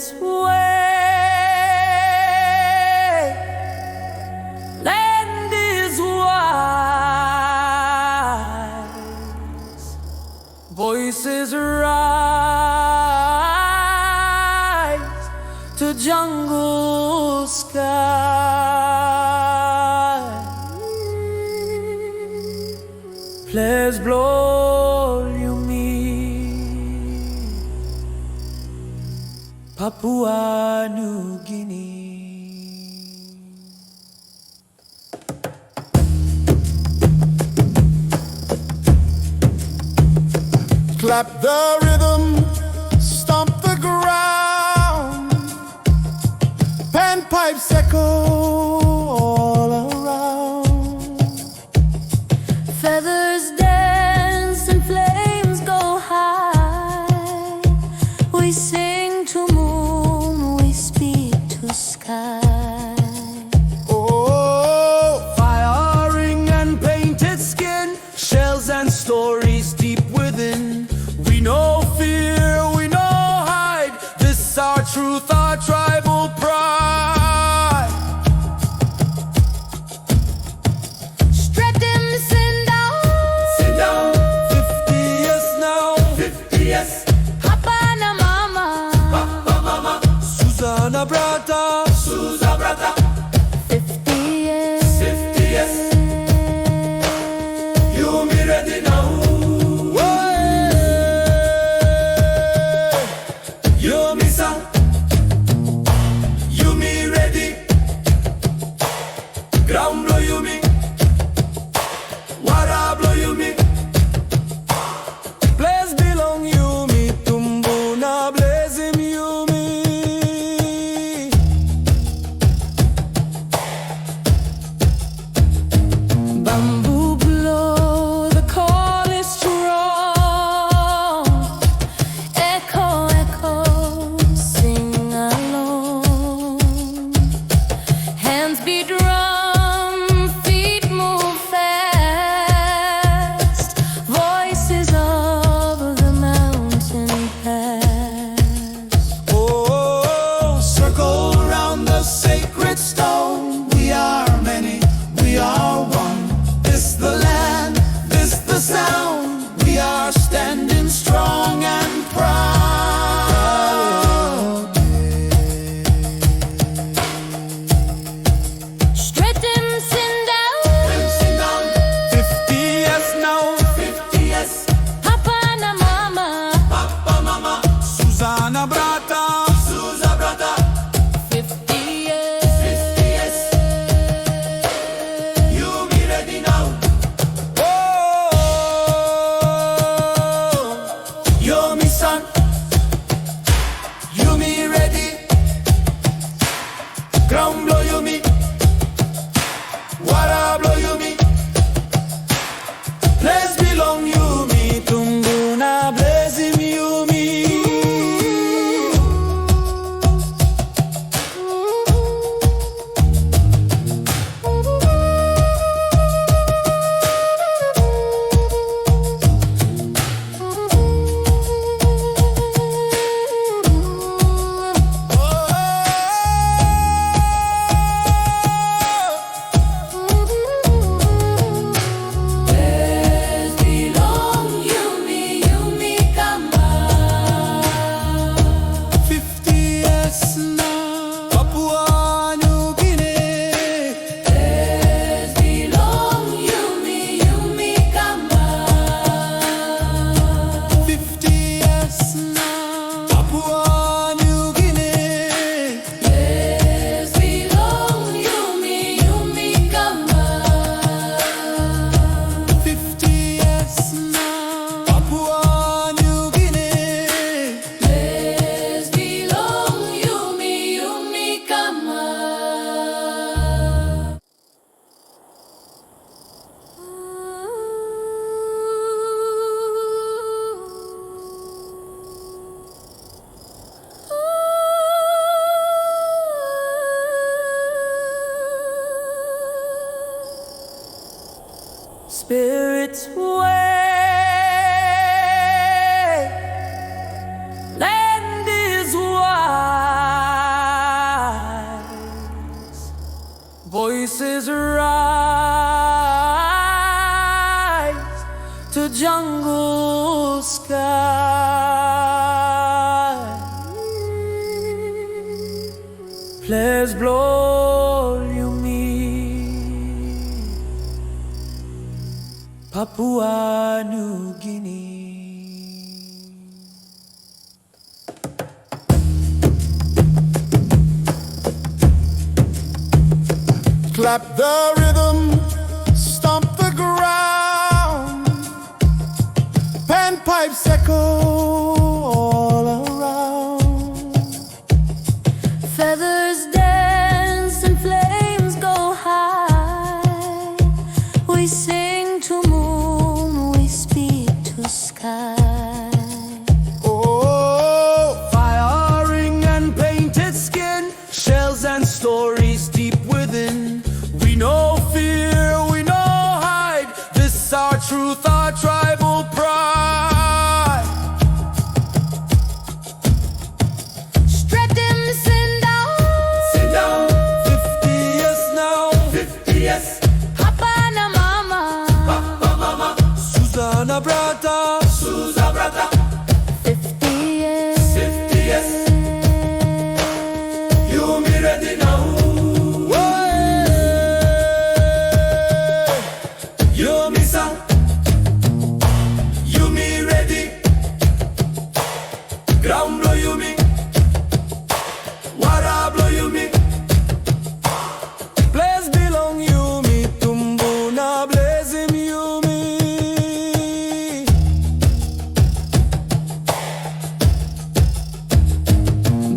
Spirit's way. Land is wise, voices rise to jungle sky. Players blow YUMI, Papua, Niugini. Clap the rhythm, stomp the ground, panpipes echo all around. Feathers dance and flames go high. We sing to moon, we speak to sky. Oh, firing and painted skin, shells and stories deep within. We know fear, we know hide. This is our truth, our tribal pride. Strap them, sit down. Sit down. 50 years now. 50 years. Papa na mama. Papa, mama. Susana brata. Susa brata. 50 years. 50 years. YUMI ready now. YUMI san. YUMI ready. Ground blow YUMI. Water blow YUMI. Place belong YUMI. Tumbuna blaze him YUMI. Bamboo blow, the call is strong. Echo, echo, sing along. Hands beat drum, feet move fast. Voices of the mountain pass. Oh, circle around the sacred stone. We are many, we are one. This the land, this the sound. We are standing strong and proud. Straight them, sit down. 50 years now. 50 years. Papa na mama. Papa, mama. Susana brata. Susa brata. 50 years. 50 years. YUMI ready now. Oh, YUMI son. YUMI ready. Ground blow YUMI. Water blow YUMI. Place belong YUMI. Tumbuna blaze him YUMI. Place belong YUMI, YUMI kama. 50 years now. Papua, Niugini. Place belong YUMI, YUMI kama. 50 years now. Papua, Niugini. Place belong YUMI, YUMI kama. 50 years now. Papua, Niugini. Place belong YUMI, YUMI kama. Spirit's way. Land is wide. voices rise to jungle sky. Players blow YUMI, Papua Niugini. Clap the rhythm, stomp the ground, panpipes echo all around. Feathers dance and flames go high. We sing to moon, we speak to sky. Oh, firing and painted skin, shells and stories deep within. We know fear, we know hide. This our truth, our tribal pride. Strap them, sit down. Sit down. 50 years now. 50 years. Papa na mama. Papa, mama. Susana brata. Susa brata. 50 years. 50 years. YUMI ready now. YUMI san, YUMI ready. Ground blow YUMI, water blow YUMI. Place belong YUMI, tumbuna blaze him YUMI.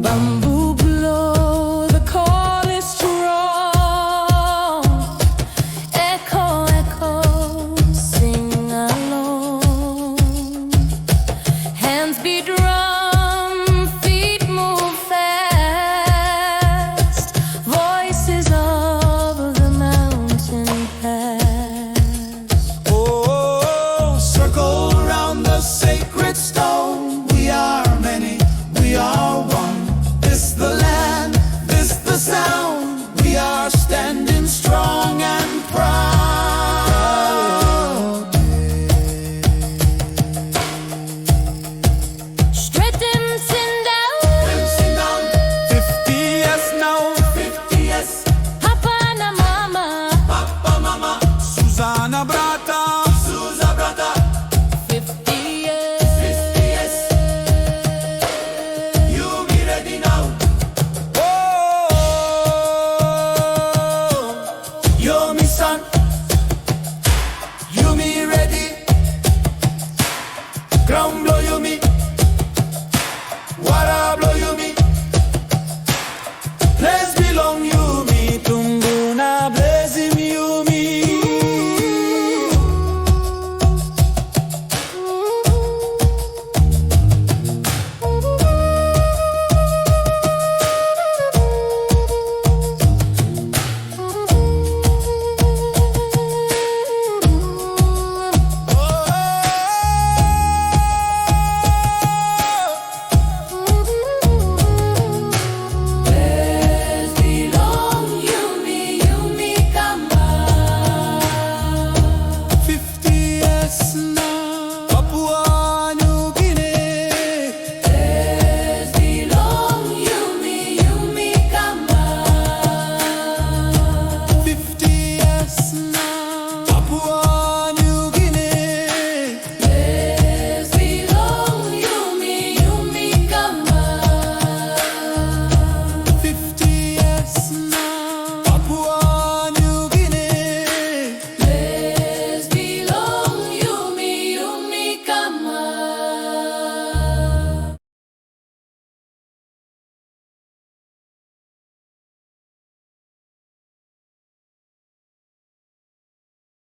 Bamboo blow, the call is strong. Echo, echo, sing along. Hands beat drum, feet move fast. Voices of the mountain pass. Oh, circle around the sacred stone. We are many, we are one. This the land, this the sound. We are standing strong and proud. Straight them, sit down. 50 years now. 50 years. Papa na mama. Papa, mama. Susana brata. Susa brata. 50 years. 50 years. YUMI ready now. Oh, YUMI san, YUMI ready. Ground blow